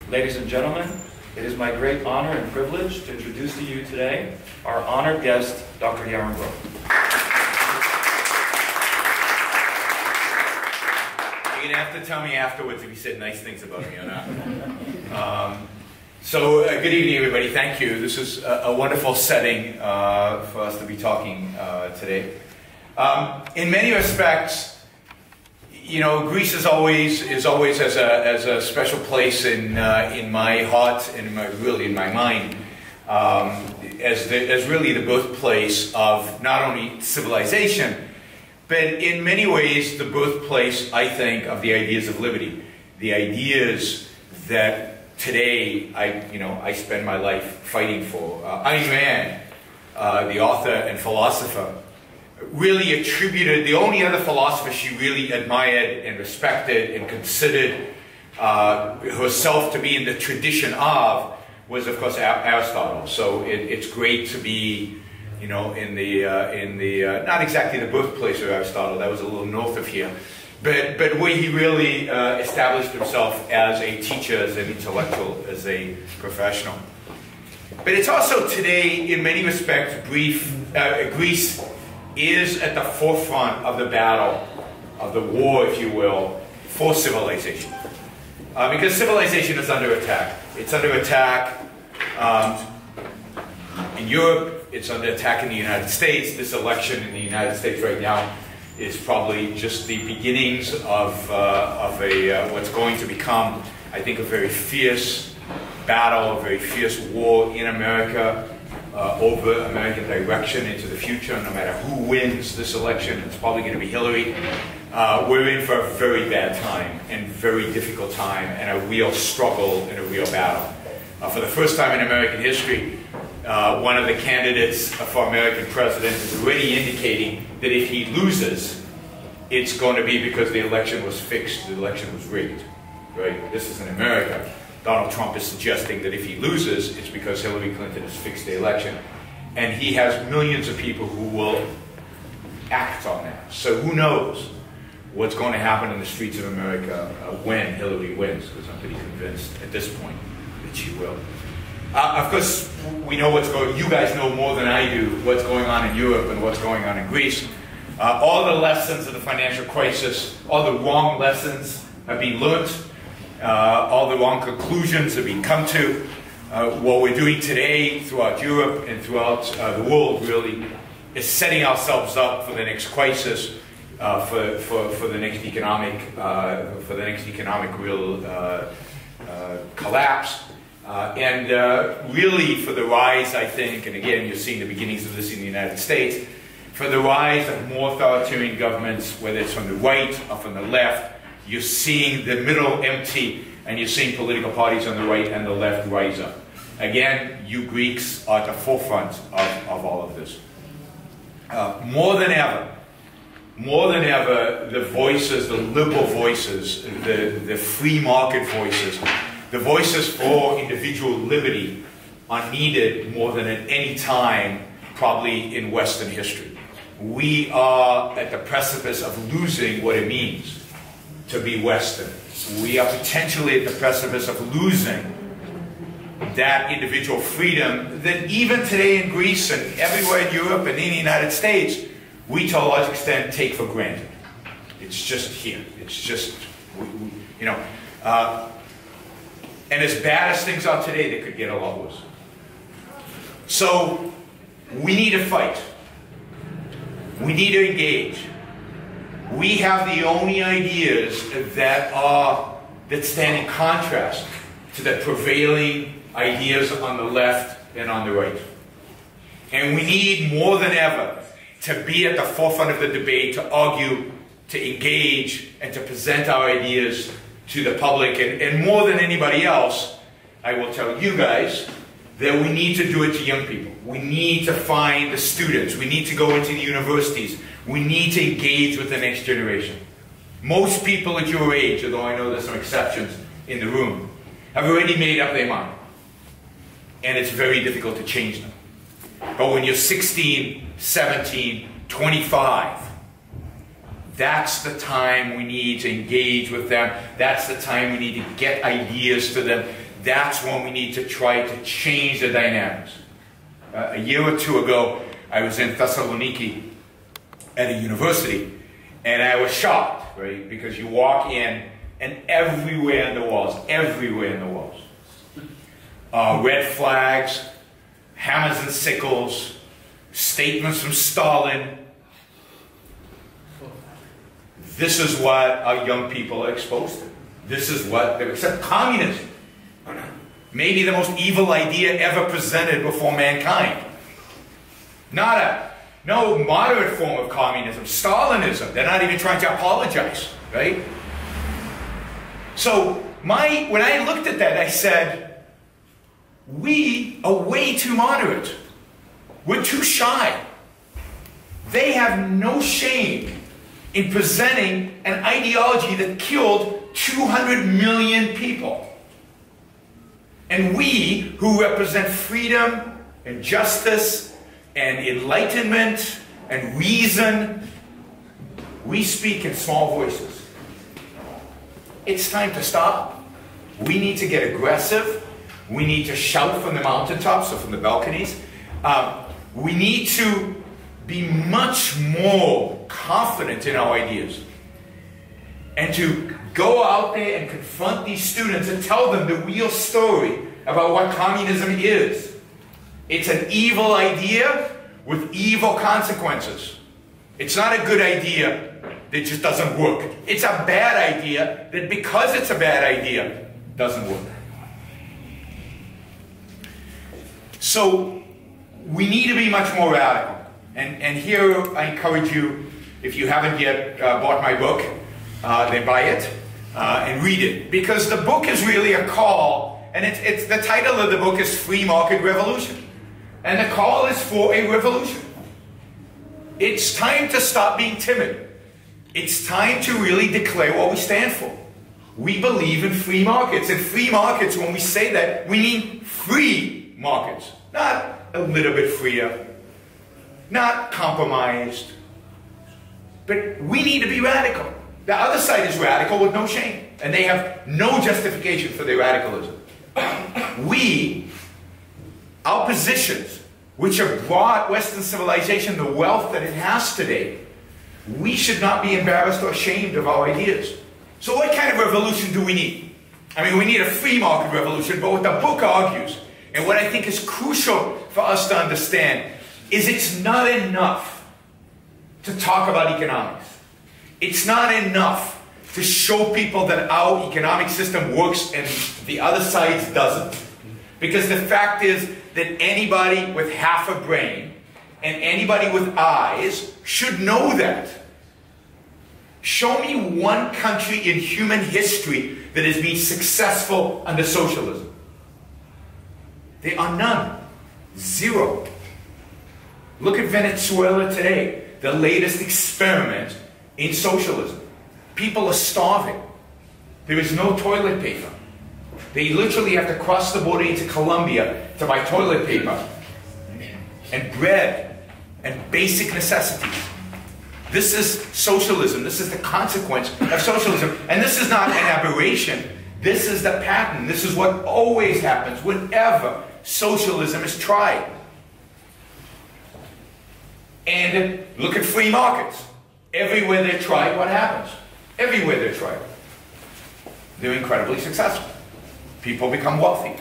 Ladies and gentlemen, it is my great honor and privilege to introduce to you today our honored guest, Dr. Yaron Brook. You're going to have to tell me afterwards if you said nice things about me or not. Good evening, everybody. Thank you. This is a wonderful setting for us to be talking today. In many respects, you know, Greece is always has a special place in my heart and really in my mind as really the birthplace of not only civilization, but in many ways the birthplace, I think, of the ideas of liberty, the ideas that today I spend my life fighting for. Ayn Rand, the author and philosopher, really attributed, the only other philosopher she really admired and respected and considered herself to be in the tradition of was, of course, Aristotle. So it's great to be, you know, in the not exactly the birthplace of Aristotle, that was a little north of here, but where he really established himself as a teacher, as an intellectual, as a professional. But it's also today, in many respects, Greece is at the forefront of the battle, of the war, if you will, for civilization. Because civilization is under attack. It's under attack in Europe, it's under attack in the United States. This election in the United States right now is probably just the beginnings of what's going to become, I think, a very fierce battle, a very fierce war in America, over American direction into the future. No matter who wins this election, it's probably going to be Hillary. We're in for a very bad time and very difficult time and a real struggle and a real battle. For the first time in American history, one of the candidates for American president is already indicating that if he loses, it's going to be because the election was fixed, the election was rigged. Right? This is in America. Donald Trump is suggesting that if he loses, it's because Hillary Clinton has fixed the election. And he has millions of people who will act on that. So who knows what's going to happen in the streets of America when Hillary wins, because I'm pretty convinced at this point that she will. Of course, we know what's going on. You guys know more than I do what's going on in Europe and what's going on in Greece. All the lessons of the financial crisis, all the wrong lessons have been learned. All the wrong conclusions have been come to. What we're doing today throughout Europe and throughout the world really is setting ourselves up for the next crisis, for the next economic real collapse, and really for the rise, I think, and again you're seeing the beginnings of this in the United States, for the rise of more authoritarian governments, whether it's from the right or from the left. You're seeing the middle empty, and you're seeing political parties on the right and the left rise up. Again, you Greeks are at the forefront of all of this. More than ever, the voices, the liberal voices, the free market voices, the voices for individual liberty are needed more than at any time, probably in Western history. We are at the precipice of losing what it means to be Western. We are potentially at the precipice of losing that individual freedom that even today in Greece and everywhere in Europe and in the United States, we to a large extent take for granted. It's just here. It's just, you know, and as bad as things are today, they could get a lot worse. So we need to fight. We need to engage. We have the only ideas that stand in contrast to the prevailing ideas on the left and on the right. And we need more than ever to be at the forefront of the debate, to argue, to engage, and to present our ideas to the public. And more than anybody else, I will tell you guys that we need to do it to young people. We need to find the students. We need to go into the universities. We need to engage with the next generation. Most people at your age, although I know there's some exceptions in the room, have already made up their mind. And it's very difficult to change them. But when you're 16, 17, 25, that's the time we need to engage with them. That's the time we need to get ideas to them. that's when we need to try to change the dynamics. A year or two ago, I was in Thessaloniki at a university, and I was shocked, right? Because you walk in, and everywhere in the walls, red flags, hammers and sickles, statements from Stalin. This is what our young people are exposed to. This is what they accept. Communism, maybe the most evil idea ever presented before mankind. No moderate form of communism, Stalinism. They're not even trying to apologize, right? So when I looked at that, I said, we are way too moderate. We're too shy. They have no shame in presenting an ideology that killed 200 million people. And we, who represent freedom and justice and enlightenment and reason, we speak in small voices. It's time to stop. We need to get aggressive. We need to shout from the mountaintops or from the balconies. We need to be much more confident in our ideas. And to go out there and confront these students and tell them the real story about what communism is. It's an evil idea with evil consequences. It's not a good idea that just doesn't work. It's a bad idea that because it's a bad idea, doesn't work. So we need to be much more radical. And here I encourage you, if you haven't yet bought my book, then buy it and read it. Because the book is really a call, and it's the title of the book is Free Market Revolution. And the call is for a revolution. It's time to stop being timid. It's time to really declare what we stand for. We believe in free markets. And free markets, when we say that, we mean free markets. Not a little bit freer. Not compromised. But we need to be radical. The other side is radical with no shame. And they have no justification for their radicalism. Our positions, which have brought Western civilization the wealth that it has today, we should not be embarrassed or ashamed of our ideas. So what kind of revolution do we need? I mean, we need a free market revolution, but what the book argues, and what I think is crucial for us to understand, is it's not enough to talk about economics. It's not enough to show people that our economic system works and the other side doesn't. Because the fact is that anybody with half a brain and anybody with eyes should know that. Show me one country in human history that has been successful under socialism. There are none. Zero. Look at Venezuela today, the latest experiment in socialism. People are starving. There is no toilet paper. They literally have to cross the border into Colombia to buy toilet paper and bread and basic necessities. This is socialism. This is the consequence of socialism. And this is not an aberration. This is the pattern. This is what always happens whenever socialism is tried. And look at free markets. Everywhere they're tried, what happens? Everywhere they're tried, they're incredibly successful. People become wealthy.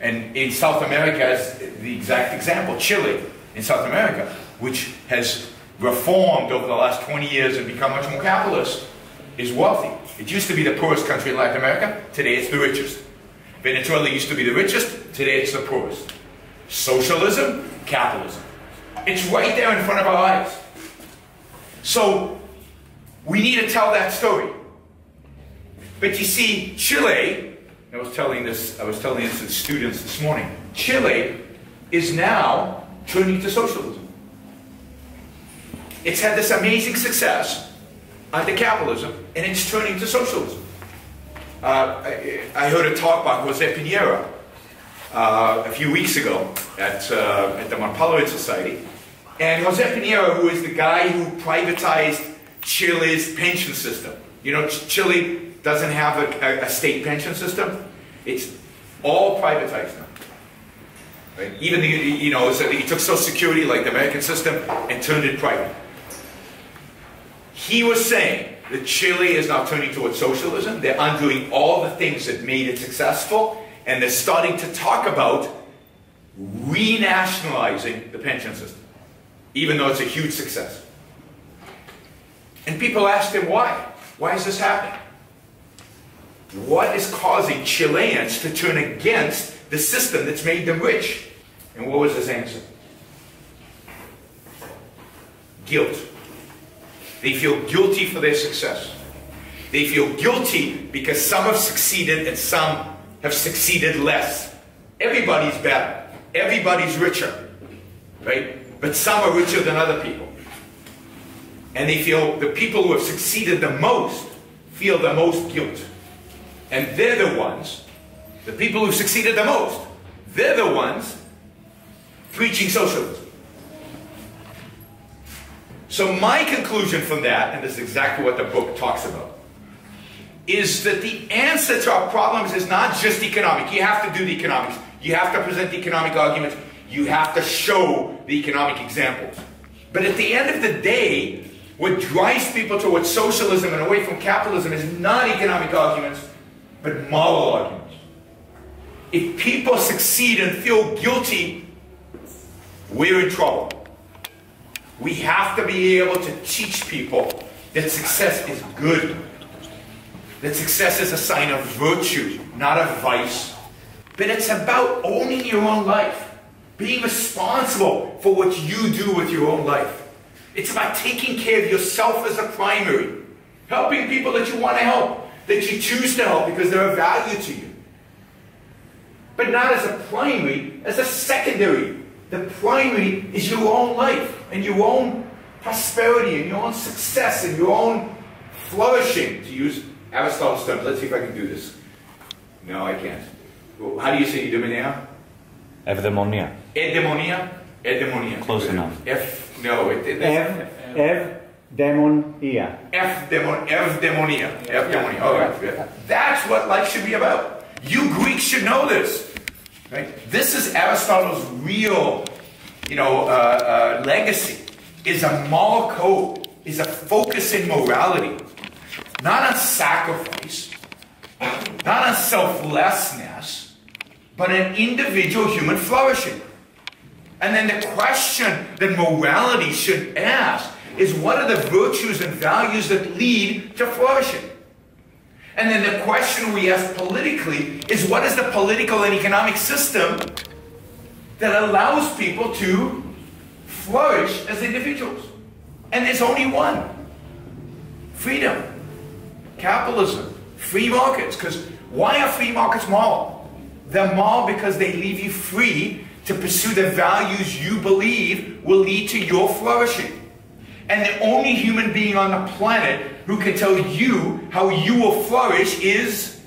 And in South America, as the exact example, Chile in South America, which has reformed over the last 20 years and become much more capitalist, is wealthy. It used to be the poorest country in Latin America. Today it's the richest. Venezuela used to be the richest. Today it's the poorest. Socialism, capitalism. It's right there in front of our eyes. So we need to tell that story. But you see, Chile, I was telling this to the students this morning, Chile is now turning to socialism. It's had this amazing success under capitalism, and it's turning to socialism. I heard a talk by Jose Pinheiro a few weeks ago at the Monpalarin Society. And Jose Pinheiro, who is the guy who privatized Chile's pension system. You know, Chile doesn't have a state pension system. It's All privatized now. Right? Even so he took Social Security, like the American system, and turned it private. He was saying that Chile is now turning towards socialism. They're undoing all the things that made it successful, and they're starting to talk about renationalizing the pension system, even though it's a huge success. And people asked him why. Why is this happening? What is causing Chileans to turn against the system that's made them rich? And what was his answer? Guilt. They feel guilty for their success. They feel guilty because some have succeeded and some have succeeded less. Everybody's better. Everybody's richer. Right? But some are richer than other people. And they feel the people who have succeeded the most feel the most guilt. And they're the ones, the people who succeeded the most, they're the ones preaching socialism. So my conclusion from that, and this is exactly what the book talks about, is that the answer to our problems is not just economic. You have to do the economics. You have to present the economic arguments. You have to show the economic examples. But at the end of the day, what drives people towards socialism and away from capitalism is not economic arguments, but moral arguments. If people succeed and feel guilty, we're in trouble. We have to be able to teach people that success is good. That success is a sign of virtue, not of vice. But it's about owning your own life. Being responsible for what you do with your own life. It's about taking care of yourself as a primary. Helping people that you want to help. That you choose to help because they're of value to you. But not as a primary, as a secondary. The primary is your own life and your own prosperity and your own success and your own flourishing, to use Aristotle's terms. Let's see if I can do this. No, I can't. How do you say eudaimonia? Eudaimonia. Eudaimonia? Eudaimonia. Close enough. Eudaimonia. Eudaimonia. All right. That's what life should be about. You Greeks should know this. Right? This is Aristotle's real, legacy. Is a moral code. Is a focus in morality. Not on sacrifice. Not on selflessness. But an individual human flourishing. And then the question that morality should ask is, what are the virtues and values that lead to flourishing? And then the question we ask politically is, what is the political and economic system that allows people to flourish as individuals? And there's only one. Freedom. Capitalism. Free markets. Because why are free markets moral? They're moral because they leave you free to pursue the values you believe will lead to your flourishing. And the only human being on the planet who can tell you how you will flourish is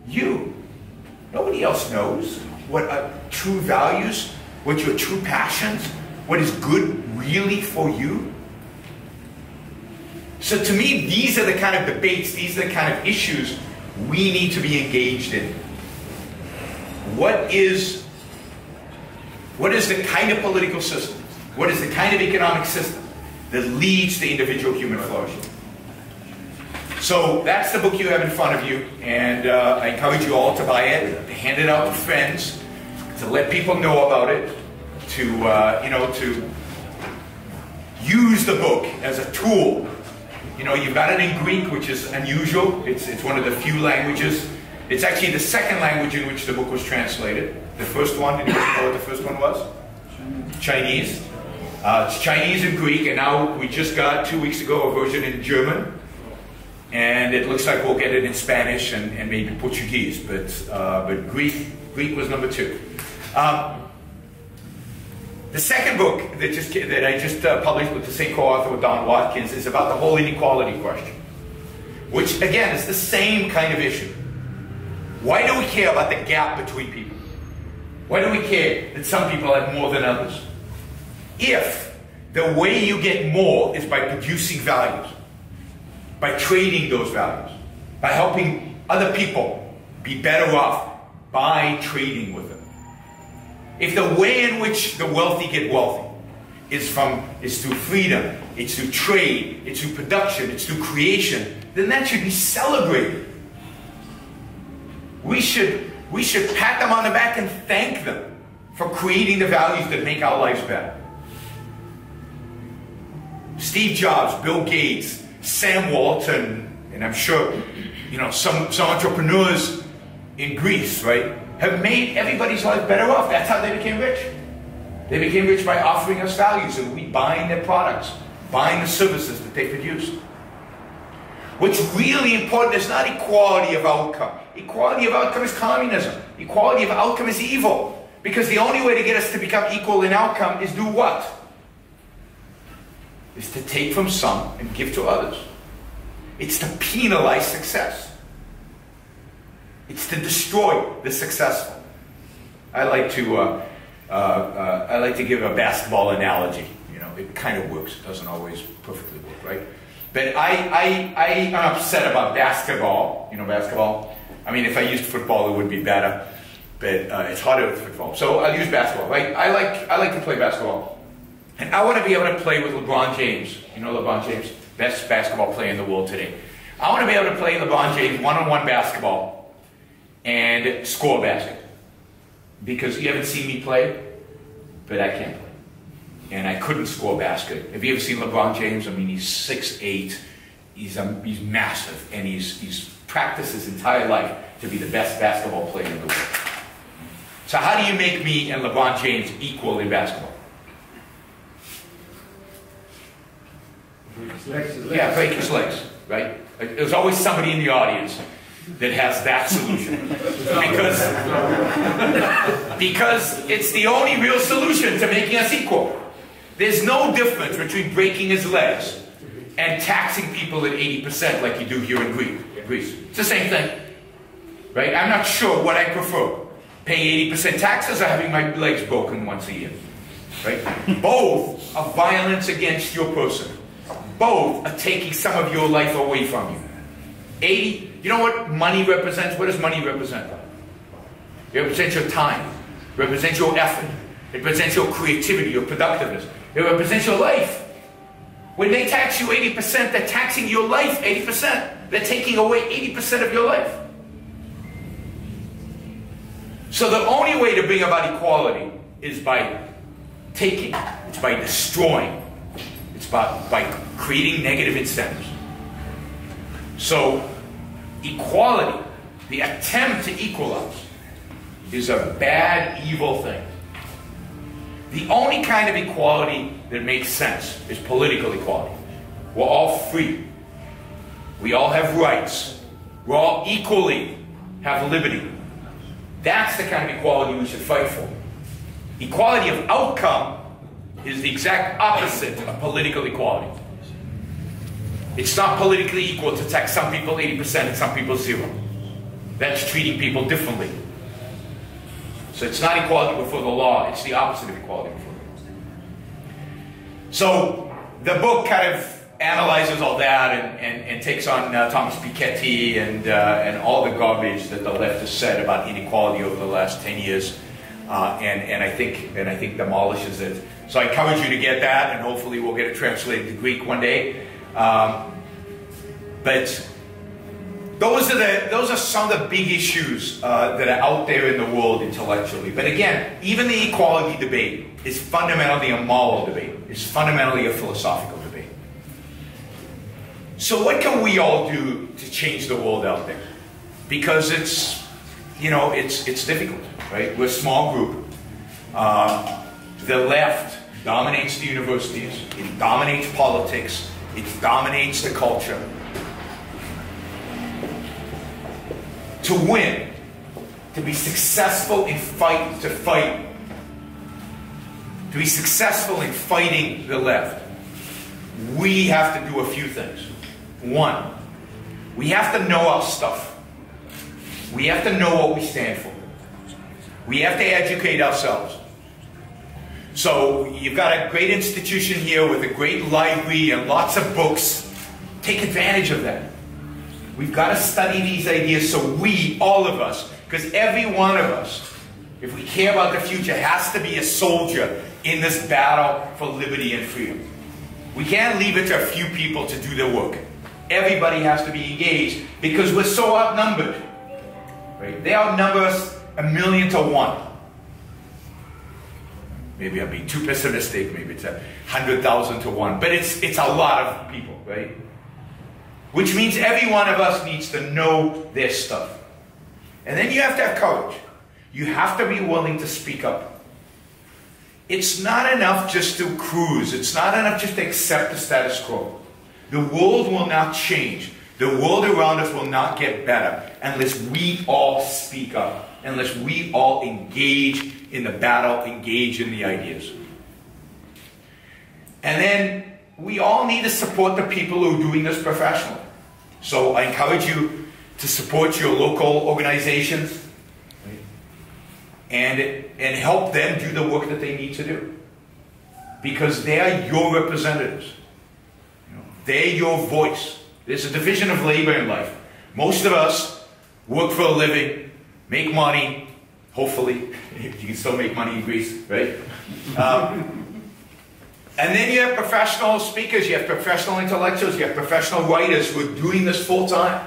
you. Nobody else knows what are true values, what your true passions, what is good really for you. So to me, these are the kind of debates, these are the kind of issues we need to be engaged in. What is the kind of political system? What is the kind of economic system that leads to individual human flourishing? So that's the book you have in front of you, and I encourage you all to buy it, to hand it out to friends, to let people know about it, to use the book as a tool. You've got it in Greek, which is unusual. It's one of the few languages. It's actually the second language in which the book was translated. The first one, did you know what the first one was? Chinese. It's Chinese and Greek, and now we just got 2 weeks ago a version in German. And it looks like we'll get it in Spanish and maybe Portuguese, but Greek was number 2. The second book that I just published with the same co-author with Don Watkins is about the whole inequality question, which again is the same kind of issue. Why do we care about the gap between people? Why do we care that some people have more than others? If the way you get more is by producing values, by trading those values, by helping other people be better off, by trading with them. If the way in which the wealthy get wealthy is through freedom, it's through trade, it's through production, it's through creation, then that should be celebrated. We should pat them on the back and thank them for creating the values that make our lives better. Steve Jobs, Bill Gates, Sam Walton, and I'm sure some entrepreneurs in Greece, right, have made everybody's life better off. That's how they became rich. They became rich by offering us values, and we buying their products, buying the services that they produce. What's really important is not equality of outcome. Equality of outcome is communism. Equality of outcome is evil. Because the only way to get us to become equal in outcome is do what? Is to take from some and give to others. It's to penalize success. It's to destroy the successful. I like to give a basketball analogy. It kind of works. It doesn't always perfectly work, right? But I'm upset about basketball. Basketball. I mean, if I used football, it would be better. But it's harder with football. So I'll use basketball, right? I like to play basketball. And I want to be able to play with LeBron James. LeBron James, best basketball player in the world today. I want to be able to play LeBron James one-on-one basketball and score a basket. Because you haven't seen me play, but I can't play. And I couldn't score a basket. Have you ever seen LeBron James? I mean, he's 6'8". He's massive, and he's practiced his entire life to be the best basketball player in the world. So how do you make me and LeBron James equal in basketball? Yeah, break his legs, right? There's always somebody in the audience that has that solution. Because it's the only real solution to making us equal. There's no difference between breaking his legs and taxing people at 80% like you do here in Greece. It's the same thing, right? I'm not sure what I prefer. Paying 80% taxes or having my legs broken once a year, right? Both are violence against your person. Both are taking some of your life away from you. You know what money represents? What does money represent? It represents your time. It represents your effort. It represents your creativity, your productiveness. It represents your life. When they tax you 80%, they're taxing your life 80%. They're taking away 80% of your life. So the only way to bring about equality is by taking. It's by destroying. It's by creating negative incentives. So equality, the attempt to equalize, is a bad, evil thing. The only kind of equality that makes sense is political equality. We're all free. We all have rights. We all equally have liberty. That's the kind of equality we should fight for. Equality of outcome is the exact opposite of political equality. It's not politically equal to tax some people 80% and some people 0. That's treating people differently. So it's not equality before the law, it's the opposite of equality before the law. So the book kind of analyzes all that and takes on Thomas Piketty and all the garbage that the left has said about inequality over the last 10 years, and I think demolishes it. So I encourage you to get that, and hopefully we'll get it translated to Greek one day. But those are some of the big issues that are out there in the world intellectually. But again, even the equality debate is fundamentally a moral debate. It's fundamentally a philosophical debate. So what can we all do to change the world out there? Because it's difficult, right? We're a small group. The left dominates the universities. It dominates politics. It dominates the culture. To win, to be successful in to be successful in fighting the left, we have to do a few things. One, we have to know our stuff. We have to know what we stand for. We have to educate ourselves. So you've got a great institution here with a great library and lots of books. Take advantage of that. We've got to study these ideas so we, all of us, Because every one of us, if we care about the future, has to be a soldier in this battle for liberty and freedom. We can't leave it to a few people to do the work. Everybody has to be engaged because we're so outnumbered. Right? They outnumber us 1,000,000 to 1. Maybe I'm being too pessimistic. Maybe it's 100,000 to 1. But it's a lot of people, right? Which means every one of us needs to know their stuff. And then you have to have courage. You have to be willing to speak up. It's not enough just to cruise. It's not enough just to accept the status quo. The world will not change. The world around us will not get better unless we all speak up, unless we all engage in the battle, engage in the ideas. And then we all need to support the people who are doing this professionally. So I encourage you to support your local organizations and help them do the work that they need to do. Because they are your representatives. They're your voice. There's a division of labor in life. Most of us work for a living, make money, hopefully. You can still make money in Greece, right? And then you have professional speakers, you have professional intellectuals, you have professional writers who are doing this full time.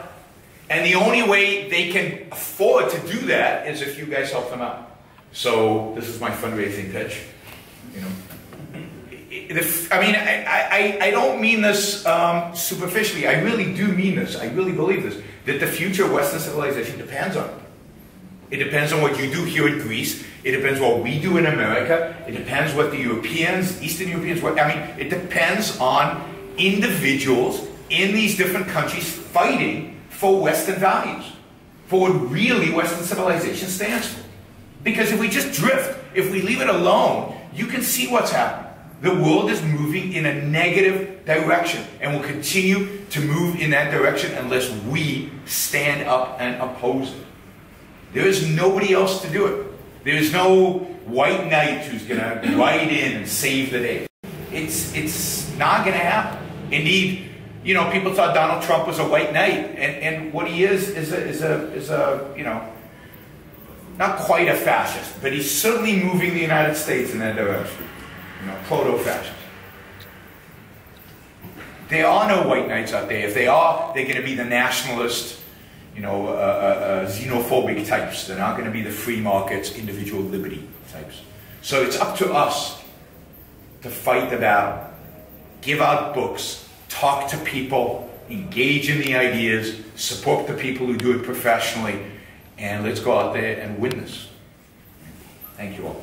And the only way they can afford to do that is if you guys help them out. So this is my fundraising pitch. You know, I don't mean this superficially. I really do mean this. I really believe this. That the future of Western civilization depends on it. It depends on what you do here in Greece. It depends what we do in America. It depends what the Europeans, Eastern Europeans, it depends on individuals in these different countries fighting for Western values, for what really Western civilization stands for. Because if we just drift, if we leave it alone, you can see what's happening. The world is moving in a negative direction and will continue to move in that direction unless we stand up and oppose it. There is nobody else to do it. There is no white knight who's going to ride in and save the day. It's not going to happen. Indeed, you know, people thought Donald Trump was a white knight, and what he is a you know, not quite a fascist, but he's certainly moving the United States in that direction. You know, proto-fascist. There are no white knights out there. If they are, they're going to be the nationalist, you know, xenophobic types. They're not going to be the free markets, individual liberty types. So it's up to us to fight the battle, give out books, talk to people, engage in the ideas, support the people who do it professionally, and let's go out there and win this. Thank you all.